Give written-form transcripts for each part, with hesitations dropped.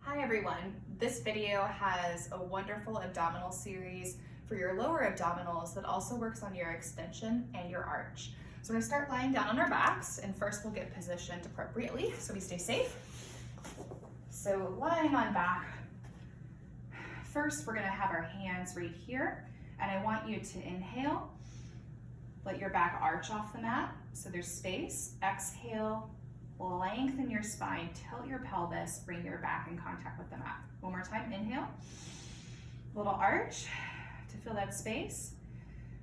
Hi everyone, this video has a wonderful abdominal series for your lower abdominals that also works on your extension and your arch. So we're going to start lying down on our backs, and first we'll get positioned appropriately so we stay safe. So lying on back, first we're going to have our hands right here, and I want you to inhale, let your back arch off the mat so there's space. Exhale, lengthen your spine, tilt your pelvis, bring your back in contact with the mat. One more time, inhale, little arch to fill that space,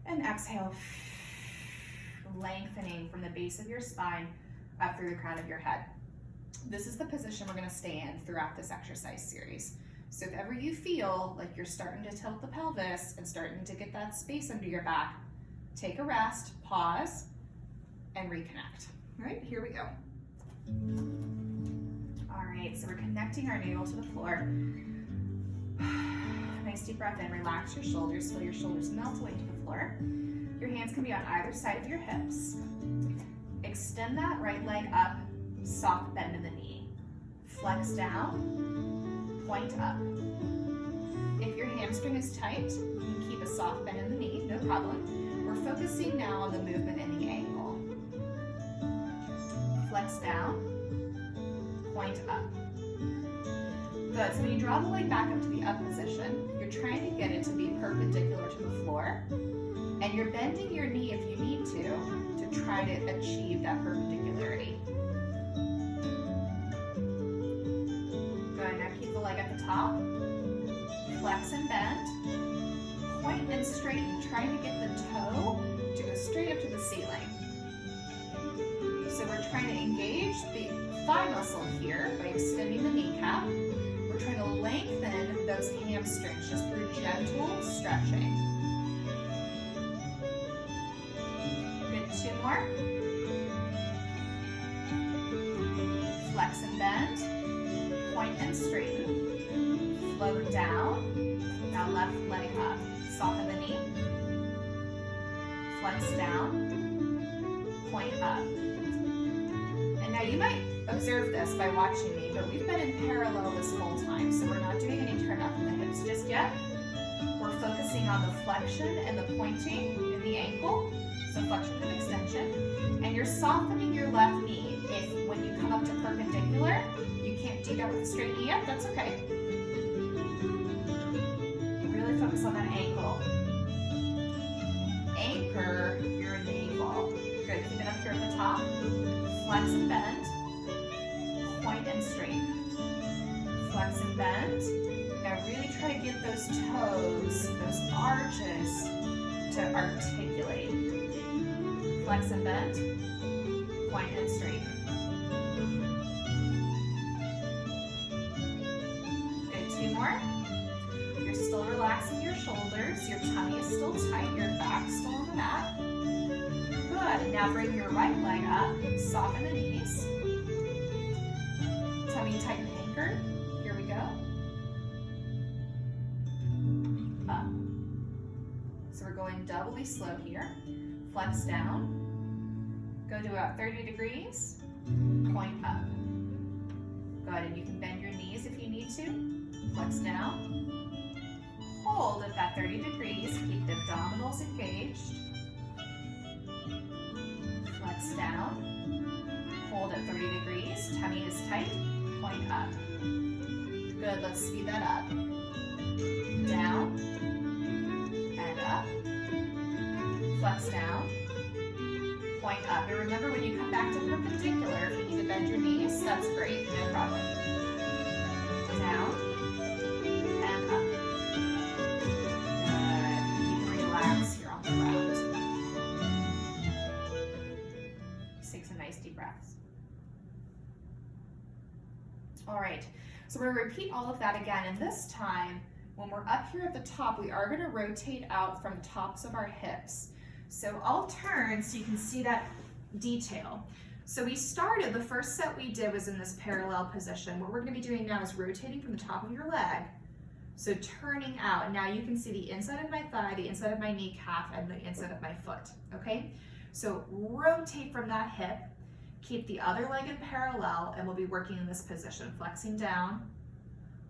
and exhale, lengthening from the base of your spine up through the crown of your head. This is the position we're going to stay in throughout this exercise series. So if ever you feel like you're starting to tilt the pelvis and starting to get that space under your back, take a rest, pause, and reconnect. All right, here we go. All right, so we're connecting our navel to the floor. Nice deep breath in, relax your shoulders, feel your shoulders melt away to the floor. Your hands can be on either side of your hips. Extend that right leg up, soft bend in the knee. Flex down, point up. If your hamstring is tight, you can keep a soft bend in the knee, no problem. We're focusing now on the movement in the ankle. Flex down, point up. Good, so when you draw the leg back up to the up position, you're trying to get it to be perpendicular to the floor, and you're bending your knee if you need to try to achieve that perpendicularity. Good, now keep the leg at the top, flex and bend, point and straighten, trying to get the toe to go straight up to the ceiling. So we're trying to engage the thigh muscle here by extending the kneecap. We're trying to lengthen those hamstrings just through gentle stretching. Good, two more. Flex and bend, point and straighten, float down. Now left leg up, soften the knee, flex down, point up. Now you might observe this by watching me, but we've been in parallel this whole time, so we're not doing any turn up in the hips just yet. We're focusing on the flexion and the pointing in the ankle, so flexion and extension. And you're softening your left knee. If when you come up to perpendicular, you can't do that with a straight knee yet, that's okay. Really focus on that ankle. Anchor your navel. Good, keep it up here at the top. Flex and bend, point and straighten. Flex and bend. Now really try to get those toes, those arches to articulate. Flex and bend, point and straighten. Good, two more. You're still relaxing your shoulders, your tummy is still tight, your back's still on the mat. Good, now bring your right leg up, soften the knees. Tummy tight and anchored. Here we go. Up. So we're going doubly slow here. Flex down. Go to about 30 degrees. Point up. Good, and you can bend your knees if you need to. Flex down. Hold at that 30 degrees. Keep the abdominals engaged. Flex down, hold at 30 degrees, tummy is tight, point up. Good, let's speed that up. Down, and up. Flex down, point up. And remember, when you come back to perpendicular, if you need to bend your knees, that's great, no problem. Down, and up. Good, you can relax here on the ground. Take some nice deep breaths. All right, so we're going to repeat all of that again, and this time, when we're up here at the top, we are going to rotate out from the tops of our hips. So I'll turn so you can see that detail. So we started, the first set we did was in this parallel position. What we're going to be doing now is rotating from the top of your leg, so turning out. Now you can see the inside of my thigh, the inside of my kneecap, and the inside of my foot, okay? So rotate from that hip, keep the other leg in parallel, and we'll be working in this position, flexing down,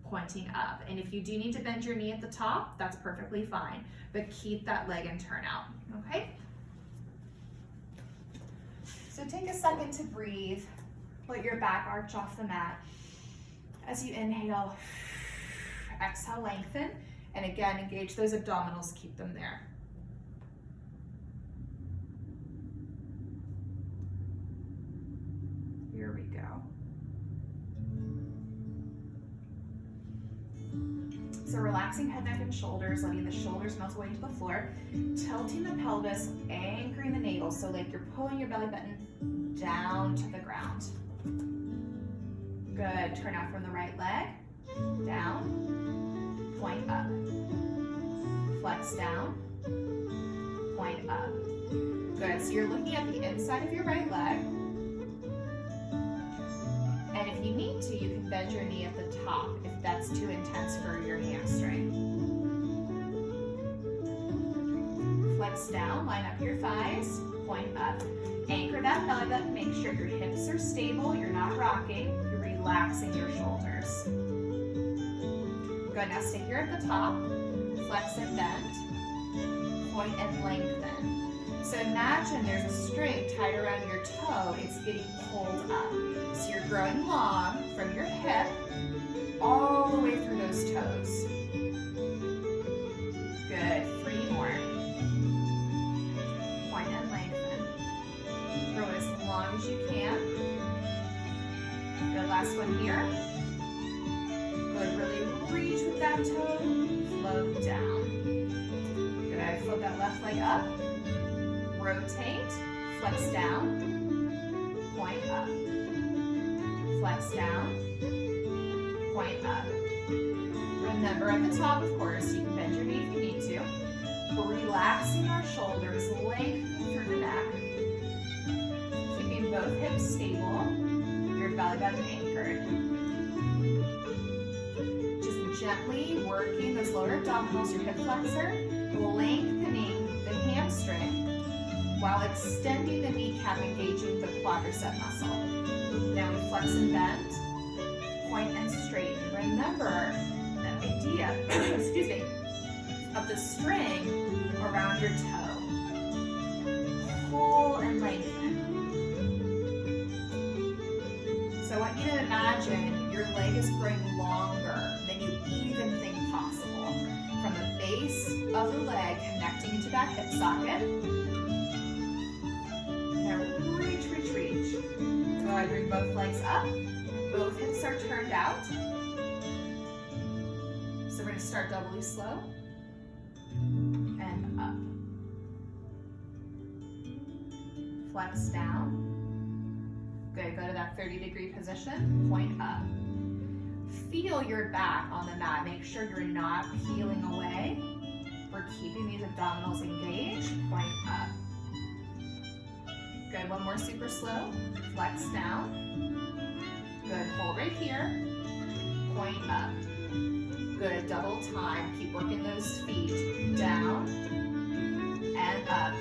pointing up. And if you do need to bend your knee at the top, that's perfectly fine, but keep that leg in turnout, okay? So take a second to breathe. Let your back arch off the mat. As you inhale, exhale, lengthen, and again, engage those abdominals, keep them there. Here we go. So relaxing head, neck, and shoulders, letting the shoulders melt away to the floor, tilting the pelvis, anchoring the navel, so like you're pulling your belly button down to the ground. Good, turn out from the right leg, down, point up, flex down, point up. Good, so you're looking at the inside of your right leg, and if you need to, you can bend your knee at the top if that's too intense for your hamstring. Flex down, line up your thighs, point up. Anchor that belly button, make sure your hips are stable, you're not rocking, you're relaxing your shoulders. Good, now stay here at the top, flex and bend, point and lengthen. So imagine there's a string tied around your toe, it's getting pulled up. So you're growing long from your hip all the way through those toes. Good, 3 more. Point and lengthen. Grow as long as you can. Good, last one here. Good, really reach with that toe, float down. Good, float that left leg up. Rotate, flex down, point up. Flex down, point up. Remember at the top, of course, you can bend your knee if you need to. We're relaxing our shoulders, lengthening through the neck. Keeping both hips stable, your belly button anchored. Just gently working those lower abdominals, your hip flexor, lengthening the hamstring while extending the kneecap, engaging the quadricep muscle. Now we flex and bend, point and straighten. Remember the idea, excuse me, of the string around your toe. Pull and lengthen. So I want you to imagine your leg is growing longer than you even think possible. From the base of the leg connecting to that hip socket. Now reach, reach, reach. Good, bring both legs up. Both hips are turned out. So we're going to start doubly slow. And up. Flex down. Good, go to that 30-degree position. Point up. Feel your back on the mat. Make sure you're not peeling away. We're keeping these abdominals engaged. Point up. Good, one more super slow. Flex down. Good, hold right here. Point up. Good, double time. Keep working those feet. Down and up.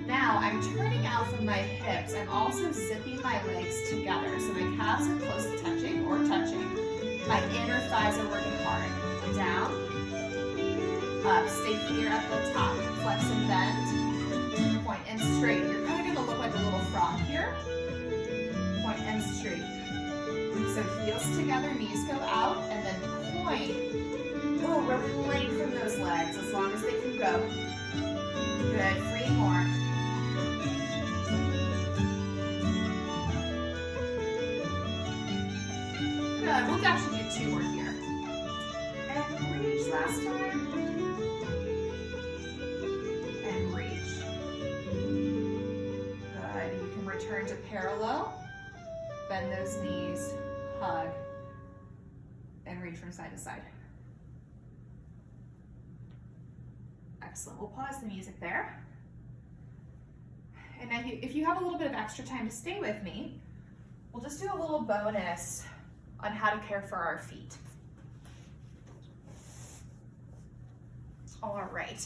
Now I'm turning out from my hips. I'm also zipping my legs together. So my calves are close to touching or touching. My inner thighs are working hard. Down, up. Stay here at the top. Flex and bend. Point and straight. You're kind of going to look like a little frog here. Point and straight. So heels together, knees go out, and then point. Oh, really lengthen those legs as long as they can go. Good, 3 more. Good, we'll actually do 2 more here. And reach last time. And reach. Good, you can return to parallel. Bend those knees, hug, and reach from side to side. Excellent, we'll pause the music there. And now if you have a little bit of extra time to stay with me, we'll just do a little bonus on how to care for our feet. All right,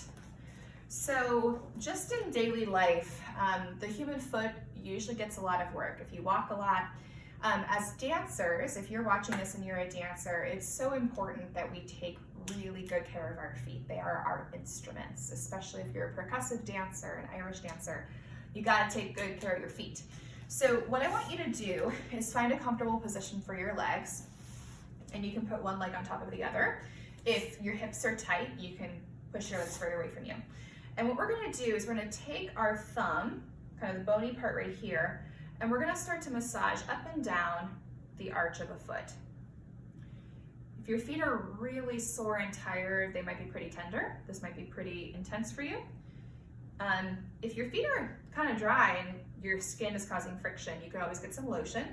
so just in daily life, the human foot usually gets a lot of work. If you walk a lot, As dancers, if you're watching this and you're a dancer, it's so important that we take really good care of our feet. They are our instruments, especially if you're a percussive dancer, an Irish dancer. You gotta take good care of your feet. So what I want you to do is find a comfortable position for your legs, and you can put one leg on top of the other. If your hips are tight, you can push your legs further away from you. And what we're gonna do is we're gonna take our thumb, kind of the bony part right here, and we're gonna start to massage up and down the arch of a foot. If your feet are really sore and tired, they might be pretty tender. This might be pretty intense for you. If your feet are kind of dry and your skin is causing friction, you could always get some lotion.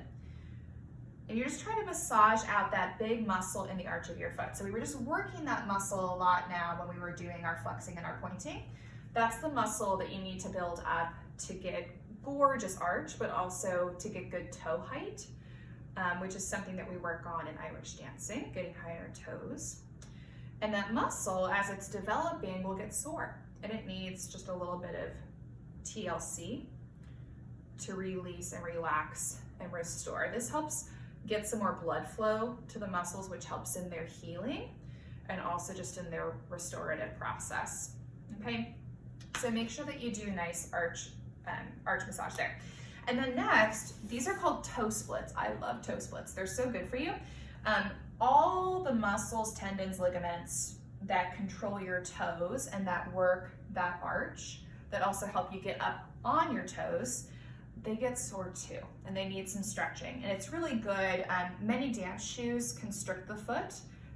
And you're just trying to massage out that big muscle in the arch of your foot. So we were just working that muscle a lot now when we were doing our flexing and our pointing. That's the muscle that you need to build up to get gorgeous arch, but also to get good toe height, which is something that we work on in Irish dancing, getting high on our toes. And that muscle, as it's developing, will get sore, and it needs just a little bit of TLC to release and relax and restore. This helps get some more blood flow to the muscles, which helps in their healing and also just in their restorative process. Okay, so make sure that you do a nice arch massage there. And then next, these are called toe splits. I love toe splits. They're so good for you. All the muscles, tendons, ligaments that control your toes and that work that arch, that also help you get up on your toes, they get sore too, and they need some stretching. And it's really good. Many dance shoes constrict the foot.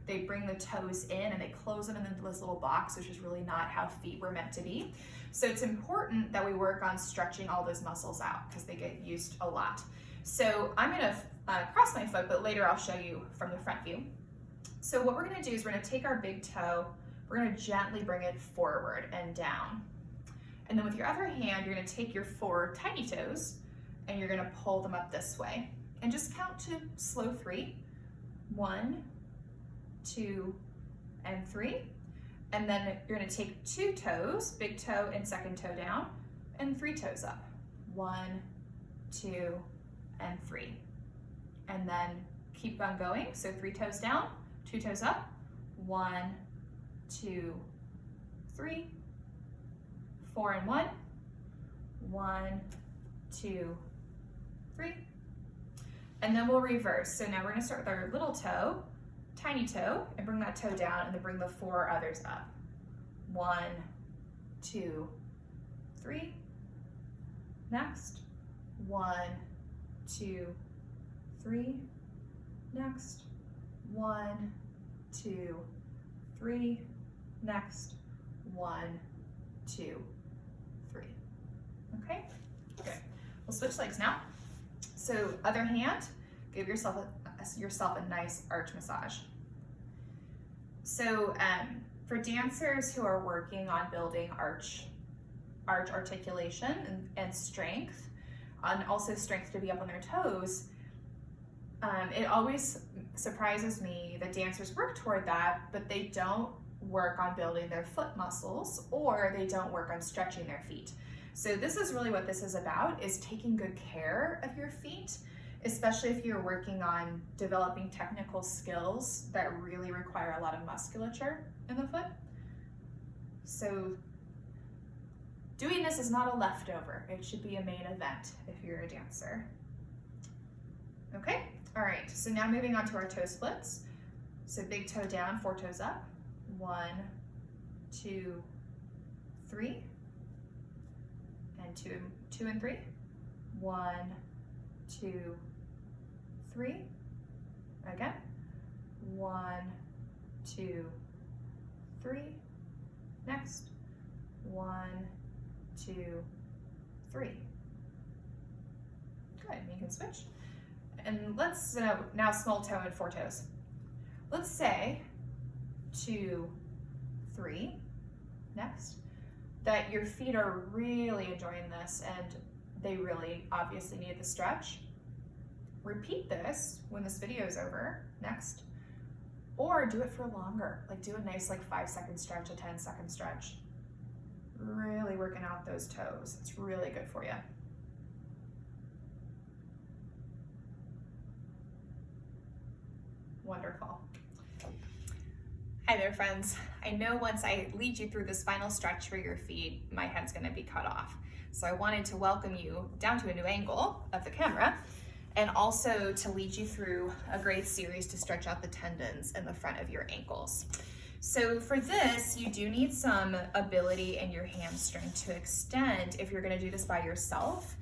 They bring the toes in and they close them into this little box, which is really not how feet were meant to be. So it's important that we work on stretching all those muscles out because they get used a lot. So I'm gonna cross my foot, but later I'll show you from the front view. So what we're gonna do is we're gonna take our big toe, we're gonna gently bring it forward and down. And then with your other hand, you're gonna take your 4 tiny toes and you're gonna pull them up this way. And just count to slow 3. 1, 2, and 3. And then you're gonna take 2 toes, big toe and second toe down, and 3 toes up. 1, 2, and 3. And then keep on going. So 3 toes down, 2 toes up. 1, 2, 3. 4 and 1. 1, 2, 3. And then we'll reverse. So now we're gonna start with our little toe, tiny toe, and bring that toe down, and then bring the 4 others up. 1, 2, 3. Next. 1, 2, 3. Next. 1, 2, 3. Next. 1, 2, 3. Okay? Good. We'll switch legs now. So other hand, give yourself a nice arch massage. So for dancers who are working on building arch articulation and strength, and also strength to be up on their toes, it always surprises me that dancers work toward that, but they don't work on building their foot muscles, or they don't work on stretching their feet. So this is really what this is about, is taking good care of your feet, especially if you're working on developing technical skills that really require a lot of musculature in the foot. So doing this is not a leftover. It should be a main event if you're a dancer. Okay, all right, so now moving on to our toe splits. So big toe down, 4 toes up. 1, 2, 3. And 2 and 3. 1, 2, 3. Again. 1, 2, 3. Next. 1, 2, 3. Good, you can switch. And let's now small toe and 4 toes. Let's say 2, 3. Next. That your feet are really enjoying this and they really obviously need the stretch. Repeat this when this video is over, next, or do it for longer. Like do a nice 5-second stretch, a 10-second stretch. Really working out those toes. It's really good for you. Wonderful. Hi there, friends. I know once I lead you through this final stretch for your feet, my head's gonna be cut off. So I wanted to welcome you down to a new angle of the camera, and also to lead you through a great series to stretch out the tendons in the front of your ankles. So for this, you do need some ability in your hamstring to extend if you're gonna do this by yourself.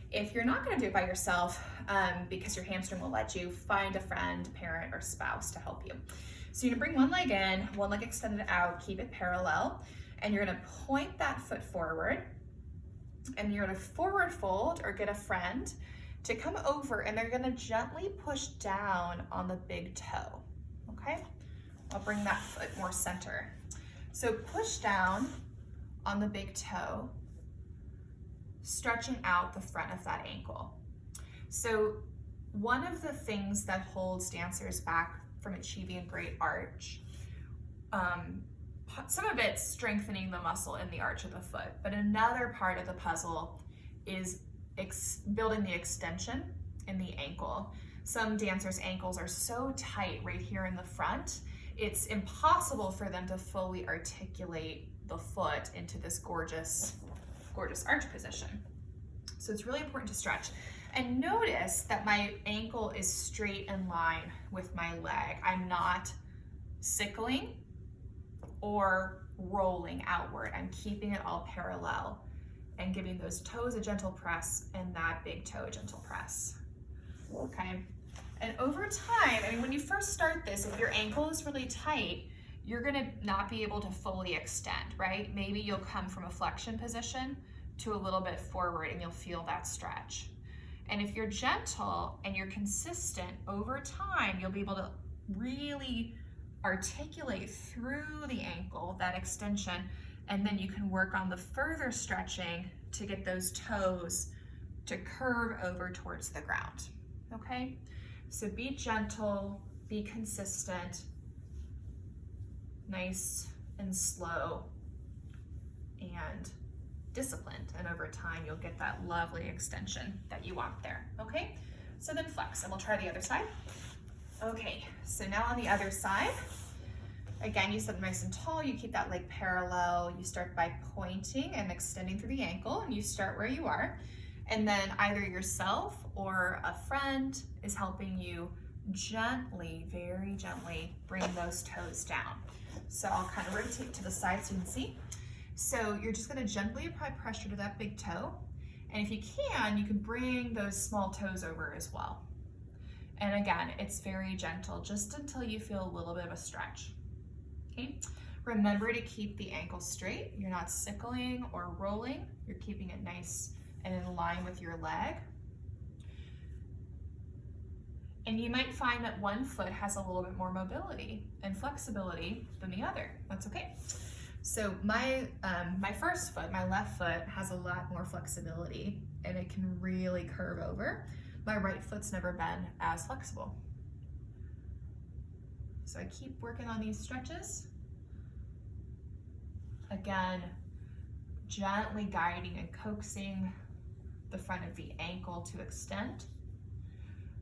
If you're not gonna do it by yourself, because your hamstring will let you, find a friend, parent, or spouse to help you. So you're gonna bring one leg in, one leg extended out, keep it parallel, and you're gonna point that foot forward, and you're gonna forward fold or get a friend to come over, and they're gonna gently push down on the big toe, okay? I'll bring that foot more center. So push down on the big toe, stretching out the front of that ankle. So one of the things that holds dancers back from achieving a great arch, some of it's strengthening the muscle in the arch of the foot, but another part of the puzzle is building the extension in the ankle. Some dancers' ankles are so tight right here in the front, it's impossible for them to fully articulate the foot into this gorgeous arch position. So it's really important to stretch. And notice that my ankle is straight in line with my leg. I'm not sickling or rolling outward. I'm keeping it all parallel and giving those toes a gentle press and that big toe a gentle press. Okay. And over time, I mean, when you first start this, if your ankle is really tight, you're gonna not be able to fully extend, right? Maybe you'll come from a flexion position to a little bit forward and you'll feel that stretch. And if you're gentle and you're consistent over time, you'll be able to really articulate through the ankle, that extension, and then you can work on the further stretching to get those toes to curve over towards the ground, okay? So be gentle, be consistent, nice and slow, and disciplined, and over time you'll get that lovely extension that you want there, okay? So then flex, and we'll try the other side. Okay, so now on the other side, again, you sit nice and tall, you keep that leg parallel, you start by pointing and extending through the ankle, and you start where you are, and then either yourself or a friend is helping you gently, very gently bring those toes down. So I'll kind of rotate to the side so you can see. So you're just gonna gently apply pressure to that big toe. And if you can bring those small toes over as well. And again, it's very gentle, just until you feel a little bit of a stretch, okay? Remember to keep the ankle straight. You're not sickling or rolling. You're keeping it nice and in line with your leg. And you might find that one foot has a little bit more mobility and flexibility than the other. That's okay. So my first foot, my left foot, has a lot more flexibility and it can really curve over. My right foot's never been as flexible. So I keep working on these stretches. Again, gently guiding and coaxing the front of the ankle to extend.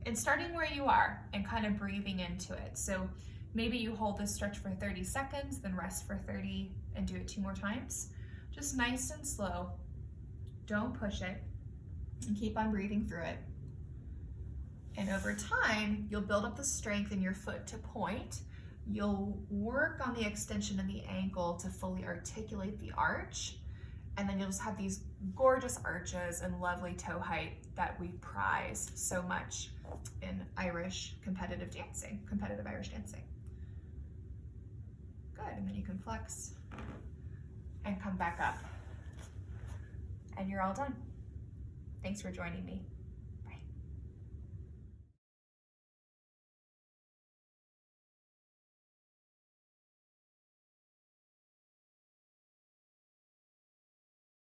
And starting where you are and kind of breathing into it. So maybe you hold this stretch for 30 seconds, then rest for 30 and do it 2 more times. Just nice and slow. Don't push it and keep on breathing through it. And over time, you'll build up the strength in your foot to point. You'll work on the extension in the ankle to fully articulate the arch. And then you'll just have these gorgeous arches and lovely toe height that we prize so much in competitive Irish dancing. Good, and then you can flex and come back up. And you're all done. Thanks for joining me.